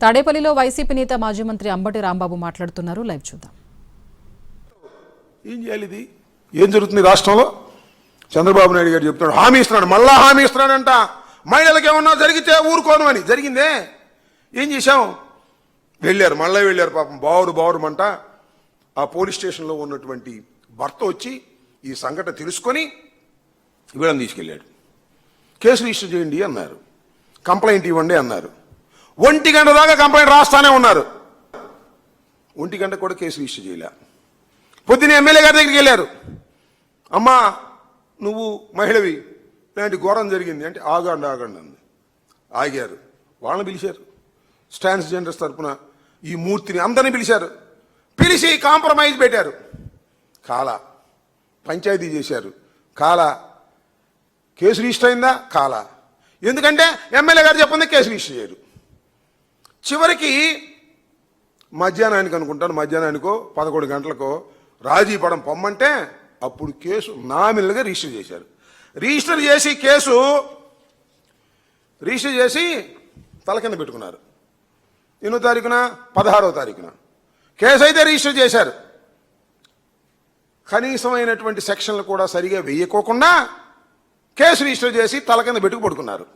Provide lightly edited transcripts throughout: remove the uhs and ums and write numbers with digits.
తాడేపల్లిలో వైసీపీ నేత మాజీ మంత్రి అంబటి రాంబాబు మాట్లాడుతున్నారు. లైవ్ చూద్దాం. ఏం చేయాలి? ఇది ఏం జరుగుతుంది రాష్ట్రంలో? చంద్రబాబు నాయుడు గారు చెప్తున్నాడు, హామీ ఇస్తున్నాడు, మళ్ళా హామీ ఇస్తున్నాడంట. మహిళలకు ఏమన్నా జరిగితే ఊరుకోను అని. జరిగిందే. ఏం చేశాం? మళ్ళీ వెళ్ళారు పాపం. బావురుమంట ఆ పోలీస్ స్టేషన్లో ఉన్నటువంటి భర్త వచ్చి ఈ సంఘటన తెలుసుకొని వీళ్ళని తీసుకెళ్ళాడు. కేసు రిజిస్టర్ చేయండి అన్నారు, కంప్లైంట్ ఇవ్వండి అన్నారు. 1 గంట దాకా కంప్లైంట్ రాస్తానే ఉన్నారు. 1 గంట కూడా కేసు రిజిస్టర్ చేయలే. పొద్దున ఎమ్మెల్యే గారి దగ్గరికి వెళ్ళారు. అమ్మా నువ్వు మహిళవి, ఇలాంటి ఘోరం జరిగింది అంటే ఆగండి అంది. ఆగారు. వాళ్ళని పిలిచారు, ట్రాన్స్జెండర్స్ తరఫున ఈ మూర్తిని అందరినీ పిలిచి కాంప్రమైజ్ పెట్టారు. పంచాయతీ చేశారు. కేసు రిజిస్టర్ అయిందా? ఎందుకంటే ఎమ్మెల్యే గారు చెప్పింది కేసు రిజిస్టర్ చేయరు. చివరికి మధ్యాహ్నానికో 11 గంటలకో రాజీ పడం పొమ్మంటే అప్పుడు కేసు నామినల్గా రిజిస్టర్ చేశారు. రిజిస్టర్ చేసి తల కింద పెట్టుకున్నారు. 8వ తారీఖున 16వ తారీఖున కేసు అయితే రిజిస్టర్ చేశారు. కనీసమైనటువంటి సెక్షన్లు కూడా సరిగా వేయకోకుండా కేసు రిజిస్టర్ చేసి తల కింద పెట్టుకు పడుకున్నారు.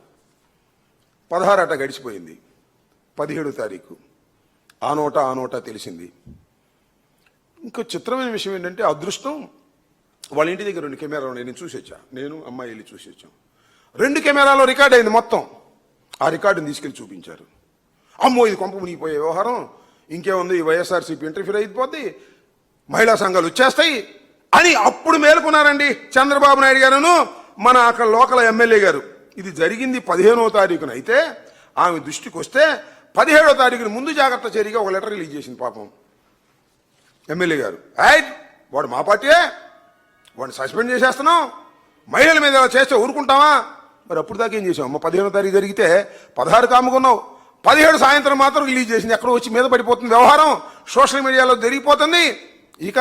16 అట గడిచిపోయింది. 17వ తారీఖు ఆ నోట తెలిసింది. ఇంకో చిత్రమైన విషయం ఏంటంటే, అదృష్టం వాళ్ళ ఇంటి దగ్గర 2 కెమెరాలు నేను చూసి వచ్చా. నేను అమ్మాయి వెళ్ళి చూసి వచ్చాం. 2 కెమెరాలో రికార్డ్ అయింది మొత్తం. ఆ రికార్డుని తీసుకెళ్ళి చూపించారు. అమ్మో ఇది కొంప మునిగిపోయే వ్యవహారం, ఇంకేముంది, ఈ వైఎస్ఆర్సీపీ ఇంటర్ఫీర్ అయిపోద్ది, మహిళా సంఘాలు వచ్చేస్తాయి అని అప్పుడు మేలుకున్నారండి చంద్రబాబు నాయుడు గారును మన అక్కడ లోకల్ ఎమ్మెల్యే గారు. ఇది జరిగింది 15వ తారీఖున అయితే ఆమె దృష్టికి వస్తే 17వ తారీఖున ముందు జాగ్రత్త చర్యగా ఒక లెటర్ రిలీజ్ చేసింది పాపం ఎమ్మెల్యే గారు. వాడు మా పార్టీయే, వాడిని సస్పెండ్ చేసేస్తున్నాం, మహిళల మీద చేస్తే ఊరుకుంటావా? మరి అప్పుడు దాకా ఏం చేసాం? 15వ తారీఖు జరిగితే 16 కాముకున్నావు, 17 సాయంత్రం మాత్రం రిలీజ్ చేసింది. ఎక్కడో వచ్చి మీద పడిపోతుంది వ్యవహారం, సోషల్ మీడియాలో జరిగిపోతుంది. ఇక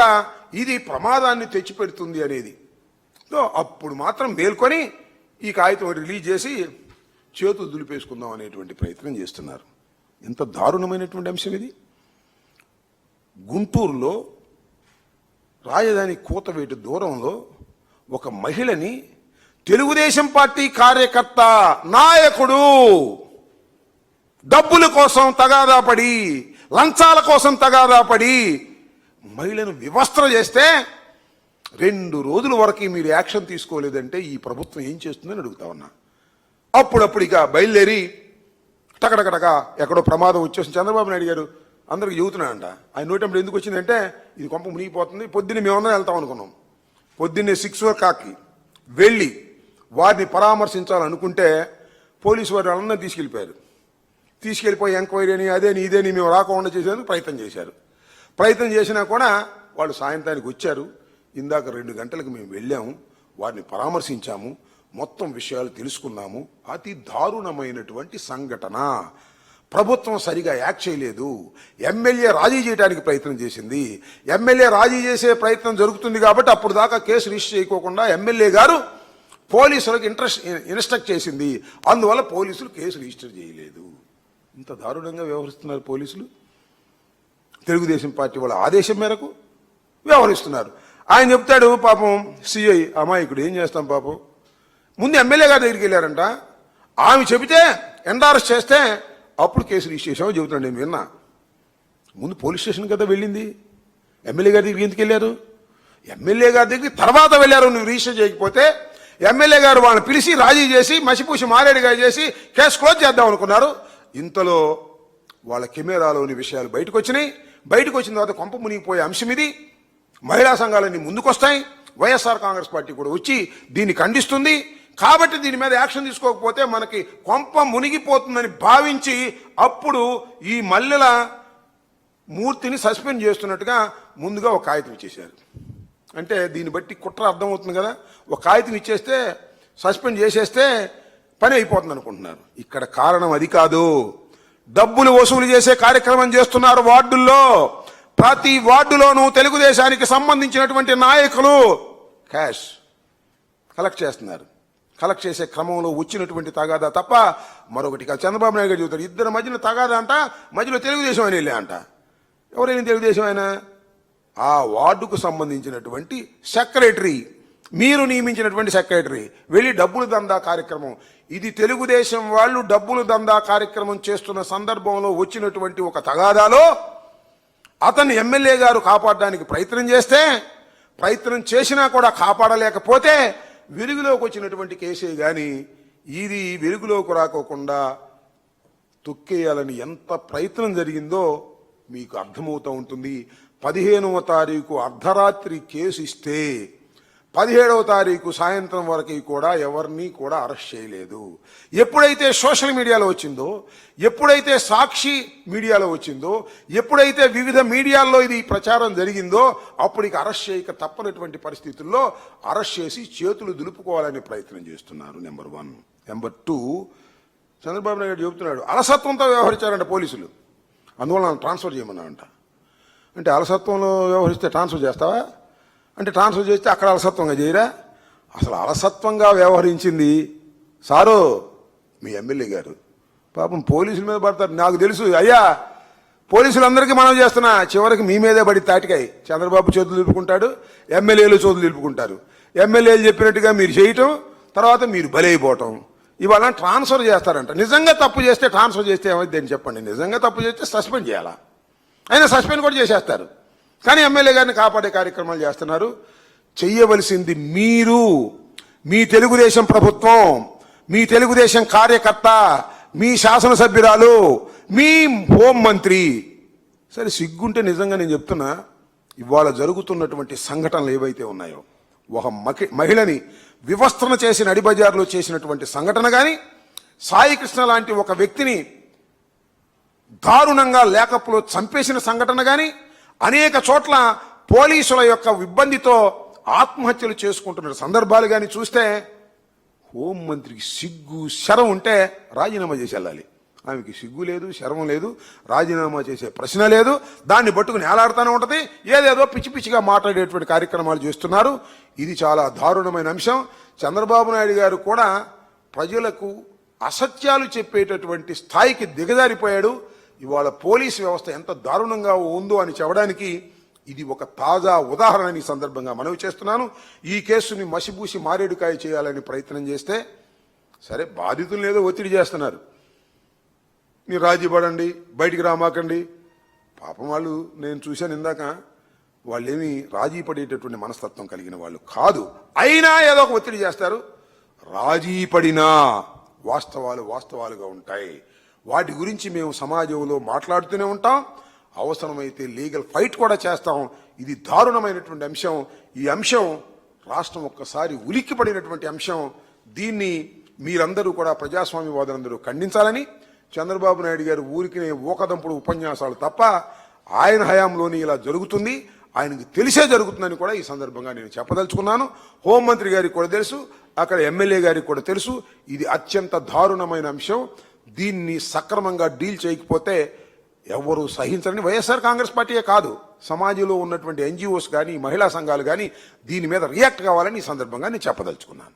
ఇది ప్రమాదాన్ని తెచ్చిపెడుతుంది అనేది అప్పుడు మాత్రం మేల్కొని ఈ కాగితం రిలీజ్ చేసి చేతులు దులిపేసుకుందాం అనేటువంటి ప్రయత్నం చేస్తున్నారు. ఎంత దారుణమైనటువంటి అంశం ఇది. గుంటూరులో రాజధాని కూతవేటు దూరంలో ఒక మహిళని తెలుగుదేశం పార్టీ కార్యకర్త, నాయకుడు డబ్బుల కోసం తగాదా పడి, లంచాల కోసం తగాదా పడి మహిళను వివస్త్ర చేస్తే 2 రోజుల వరకు మీరు యాక్షన్ తీసుకోలేదంటే ఈ ప్రభుత్వం ఏం చేస్తుందని అడుగుతా ఉన్నా. అప్పుడప్పుడు ఇక బయలుదేరి టకటకటక ఎక్కడో ప్రమాదం వచ్చేసి చంద్రబాబు నాయుడు గారు అందరికి చెబుతున్నాడంట. ఆయన నోటంప్పుడు ఎందుకు వచ్చిందంటే ఇది కొంప మునిగిపోతుంది. పొద్దున్నే మేమందరం వెళ్తాం అనుకున్నాం. పొద్దున్నే 6 o'clockకి వెళ్ళి వారిని పరామర్శించాలనుకుంటే పోలీసు వారు వాళ్ళందరూ తీసుకెళ్ళిపోయి ఎంక్వైరీ అని అదేని ఇదేని మేము రాకుండా చేసేందుకు ప్రయత్నం చేసినా కూడా వాళ్ళు సాయంత్రానికి వచ్చారు. ఇందాక 2 గంటలకు మేము వెళ్ళాము, వారిని పరామర్శించాము, మొత్తం విషయాలు తెలుసుకున్నాము. అతి దారుణమైనటువంటి సంఘటన. ప్రభుత్వం సరిగా యాక్ట్ చేయలేదు. ఎమ్మెల్యే రాజీ చేయడానికి ప్రయత్నం చేసింది. ఎమ్మెల్యే రాజీ చేసే ప్రయత్నం జరుగుతుంది కాబట్టి అప్పుడు దాకా కేసు రిజిస్టర్ చేయకోకుండా ఎమ్మెల్యే గారు పోలీసులకు ఇన్స్ట్రక్ట్ చేసింది. అందువల్ల పోలీసులు కేసు రిజిస్టర్ చేయలేదు. ఇంత దారుణంగా వ్యవహరిస్తున్నారు పోలీసులు. తెలుగుదేశం పార్టీ వాళ్ళ ఆదేశం మేరకు వ్యవహరిస్తున్నారు. ఆయన చెప్తాడు పాపం సిఐ అమాయకుడు, ఏం చేస్తాం పాపం. ముందు ఎమ్మెల్యే గారి దగ్గరికి వెళ్ళారంట. ఆమె చెబితే ఎండార్స్ చేస్తే అప్పుడు కేసు రిజిస్టర్ చేసామని చెబుతున్నాడు. నేను విన్నా. ముందు పోలీస్ స్టేషన్ కదా వెళ్ళింది, ఎమ్మెల్యే గారి దగ్గరికి ఎందుకు వెళ్ళారు? ఎమ్మెల్యే గారి దగ్గరికి తర్వాత వెళ్ళారు. నువ్వు రిజిస్టర్ చేయకపోతే ఎమ్మెల్యే గారు వాళ్ళని పిలిచి రాజీ చేసి మసిపూసి మారేడుగా చేసి కేసు క్లోజ్ చేద్దాం అనుకున్నారు. ఇంతలో వాళ్ళ కెమెరాలోని విషయాలు బయటకు వచ్చినాయి. బయటకు వచ్చిన తర్వాత కొంప మునిగిపోయే అంశం ఇది. మహిళా సంఘాలన్నీ ముందుకొస్తాయి. వైఎస్ఆర్ కాంగ్రెస్ పార్టీ కూడా వచ్చి దీన్ని ఖండిస్తుంది. కాబట్టి దీని మీద యాక్షన్ తీసుకోకపోతే మనకి కొంప మునిగిపోతుందని భావించి అప్పుడు ఈ మల్లెల మూర్తిని సస్పెండ్ చేస్తున్నట్టుగా ముందుగా ఒక కాగితం ఇచ్చేశారు. అంటే దీన్ని బట్టి కుట్ర అర్థమవుతుంది కదా. ఒక కాగితం ఇచ్చేస్తే సస్పెండ్ చేసేస్తే పని అయిపోతుంది అనుకుంటున్నారు. ఇక్కడ కారణం అది కాదు. డబ్బులు వసూలు చేసే కార్యక్రమం చేస్తున్నారు వార్డుల్లో. ప్రతి వార్డులోనూ తెలుగుదేశానికి సంబంధించినటువంటి నాయకులు క్యాష్ కలెక్ట్ చేస్తున్నారు. కలెక్ట్ చేసే క్రమంలో వచ్చినటువంటి తగాదా తప్ప మరొకటి కాదు. చంద్రబాబు నాయుడు గారు చెబుతారు ఇద్దరు మధ్యన తగాదా అంట, మధ్యలో తెలుగుదేశం ఆయన వెళ్ళా అంట. ఎవరైనా తెలుగుదేశం ఆయన ఆ వార్డుకు సంబంధించినటువంటి సెక్రటరీ, మీరు నియమించినటువంటి సెక్రటరీ వెళ్ళి డబ్బులు దందా కార్యక్రమం, ఇది తెలుగుదేశం వాళ్ళు డబ్బులు దందా కార్యక్రమం చేస్తున్న సందర్భంలో వచ్చినటువంటి ఒక తగాదాలో అతన్ని ఎమ్మెల్యే గారు కాపాడడానికి ప్రయత్నం చేస్తే, ప్రయత్నం చేసినా కూడా కాపాడలేకపోతే వెలుగులోకి వచ్చినటువంటి కేసే గాని ఇది వెలుగులోకి రాకోకుండా తొక్కేయాలని ఎంత ప్రయత్నం జరిగిందో మీకు అర్థమవుతూ ఉంటుంది. 15వ తారీఖు అర్ధరాత్రి కేసు ఇస్తే 17వ తారీఖు సాయంత్రం వరకు కూడా ఎవరిని కూడా అరెస్ట్ చేయలేదు. ఎప్పుడైతే సోషల్ మీడియాలో వచ్చిందో, ఎప్పుడైతే సాక్షి మీడియాలో వచ్చిందో, ఎప్పుడైతే వివిధ మీడియాల్లో ఇది ప్రచారం జరిగిందో అప్పటికి అరెస్ట్ చేయక తప్పనటువంటి పరిస్థితుల్లో అరెస్ట్ చేసి చేతులు దులుపుకోవాలనే ప్రయత్నం చేస్తున్నారు. నెంబర్ 1. నెంబర్ 2, చంద్రబాబు నాయుడు చెబుతున్నాడు అలసత్వంతో వ్యవహరించారంట పోలీసులు, అందువల్ల ట్రాన్స్ఫర్ చేయమన్నారంట. అంటే అలసత్వంలో వ్యవహరిస్తే ట్రాన్స్ఫర్ చేస్తావా అంటే ట్రాన్స్ఫర్ చేస్తే అక్కడ అలసత్వంగా చేయరా? అసలు అలసత్వంగా వ్యవహరించింది సారు మీ ఎమ్మెల్యే గారు. పాపం పోలీసుల మీద పడతారు. నాకు తెలుసు అయ్యా, పోలీసులందరికీ మనం చేస్తున్నా, చివరికి మీ మీదే పడి తాటికాయి. చంద్రబాబు చేతులు నిలుపుకుంటాడు, ఎమ్మెల్యేలు చేతులు నిలుపుకుంటారు. ఎమ్మెల్యేలు చెప్పినట్టుగా మీరు చేయటం, తర్వాత మీరు బలైపోవటం. ఇవాళ ట్రాన్స్ఫర్ చేస్తారంట. నిజంగా తప్పు చేస్తే ట్రాన్స్ఫర్ చేస్తే ఏమైంది అని చెప్పండి. నిజంగా తప్పు చేస్తే సస్పెండ్ చేయాలా? అయినా సస్పెండ్ కూడా చేసేస్తారు. కానీ ఎమ్మెల్యే గారిని కాపాడే కార్యక్రమాలు చేస్తున్నారు. చెయ్యవలసింది మీరు, మీ తెలుగుదేశం ప్రభుత్వం, మీ తెలుగుదేశం కార్యకర్త, మీ శాసనసభ్యురాలు, మీ హోంమంత్రి. సరే సిగ్గుంటే నిజంగా నేను చెప్తున్నా, ఇవాళ జరుగుతున్నటువంటి సంఘటనలు ఏవైతే ఉన్నాయో, ఒక మహిళని వివస్త్రణ చేసి నడిబజార్లో చేసినటువంటి సంఘటన కానీ, సాయి కృష్ణ లాంటి ఒక వ్యక్తిని దారుణంగా లేకపులో చంపేసిన సంఘటన కానీ, అనేక చోట్ల పోలీసుల యొక్క ఇబ్బందితో ఆత్మహత్యలు చేసుకుంటున్న సందర్భాలు కానీ చూస్తే హోంమంత్రికి సిగ్గు శరం ఉంటే రాజీనామా చేసి వెళ్ళాలి. ఆమెకి సిగ్గు లేదు, శరం లేదు, రాజీనామా చేసే ప్రశ్న లేదు. దాన్ని పట్టుకుని ఏలాడుతూనే ఉంటుంది, ఏదేదో పిచ్చి పిచ్చిగా మాట్లాడేటువంటి కార్యక్రమాలు చేస్తున్నారు. ఇది చాలా దారుణమైన అంశం. చంద్రబాబు నాయుడు గారు కూడా ప్రజలకు అసత్యాలు చెప్పేటటువంటి స్థాయికి దిగజారిపోయాడు. ఇవాళ పోలీసు వ్యవస్థ ఎంత దారుణంగా ఉందో అని చెప్పడానికి ఇది ఒక తాజా ఉదాహరణ ఈ సందర్భంగా మనవి చేస్తున్నాను. ఈ కేసుని మసిబూసి మారేడుకాయ చేయాలని ప్రయత్నం చేస్తే, సరే బాధితులు ఏదో ఒత్తిడి చేస్తున్నారు, మీరు రాజీ పడండి, బయటికి రామాకండి. పాపం వాళ్ళు నేను చూశాను ఇందాక, వాళ్ళేమి రాజీ పడేటటువంటి మనస్తత్వం కలిగిన వాళ్ళు కాదు. అయినా ఏదో ఒక ఒత్తిడి చేస్తారు. రాజీ పడినా వాస్తవాలు వాస్తవాలుగా ఉంటాయి. వాటి గురించి మేము సమాజంలో మాట్లాడుతూనే ఉంటాం. అవసరమైతే లీగల్ ఫైట్ కూడా చేస్తాం. ఇది దారుణమైనటువంటి అంశం. ఈ అంశం రాష్ట్రం ఒక్కసారి ఉలిక్కిపడినటువంటి అంశం. దీన్ని మీరందరూ కూడా ప్రజాస్వామ్యవాదులందరూ ఖండించాలని, చంద్రబాబు నాయుడు గారు ఊరికి ఊకదంపుడు ఉపన్యాసాలు తప్ప ఆయన హయాంలోని ఇలా జరుగుతుంది, ఆయనకు తెలిసే జరుగుతుందని కూడా ఈ సందర్భంగా నేను చెప్పదలుచుకున్నాను. హోంమంత్రి గారికి కూడా తెలుసు, అక్కడ ఎమ్మెల్యే గారికి కూడా తెలుసు. ఇది అత్యంత దారుణమైన అంశం. దీన్ని సక్రమంగా డీల్ చేయకపోతే ఎవరు సహించరని వైఎస్ఆర్ కాంగ్రెస్ పార్టీయే కాదు, సమాజంలో ఉన్నటువంటి ఎన్జిఓస్ కానీ, మహిళా సంఘాలు కానీ దీని మీద రియాక్ట్ కావాలని ఈ సందర్భంగా నేను చెప్పదలుచుకున్నాను.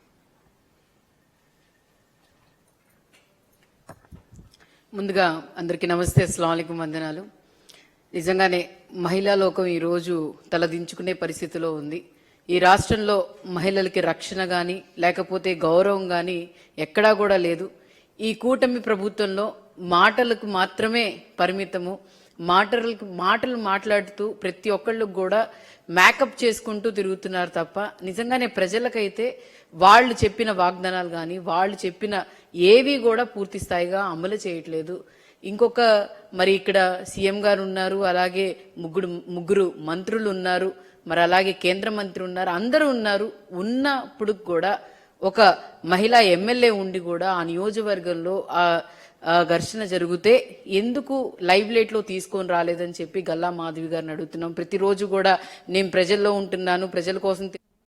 ముందుగా అందరికీ నమస్తే, అస్సలాము అలైకుం, వందనాలు. నిజంగానే మహిళా లోకం ఈరోజు తలదించుకునే పరిస్థితిలో ఉంది. ఈ రాష్ట్రంలో మహిళలకి రక్షణ కానీ లేకపోతే గౌరవం కానీ ఎక్కడా కూడా లేదు. ఈ కూటమి ప్రభుత్వంలో మాటలకు మాత్రమే పరిమితము. మాటలు మాట్లాడుతూ ప్రతి ఒక్కళ్ళకు కూడా మేకప్ చేసుకుంటూ తిరుగుతున్నారు తప్ప నిజంగానే ప్రజలకైతే వాళ్ళు చెప్పిన వాగ్దానాలు కానీ వాళ్ళు చెప్పిన ఏవి కూడా పూర్తి స్థాయిగా అమలు చేయట్లేదు. ఇంకొక మరి ఇక్కడ సీఎం గారు ఉన్నారు, అలాగే ముగ్గురు మంత్రులు ఉన్నారు, మరి అలాగే కేంద్ర మంత్రి ఉన్నారు, అందరూ ఉన్నారు. ఉన్నప్పుడు కూడా ఒక మహిళా ఎమ్మెల్యే ఉండి కూడా ఆ నియోజకవర్గంలో ఆ ఘర్షణ జరిగితే ఎందుకు లైవ్ లైట్లో తీసుకొని రాలేదని చెప్పి గల్లా మాధవి గారిని అడుగుతున్నాం. ప్రతిరోజు కూడా నేను ప్రజల్లో ఉంటున్నాను, ప్రజల కోసం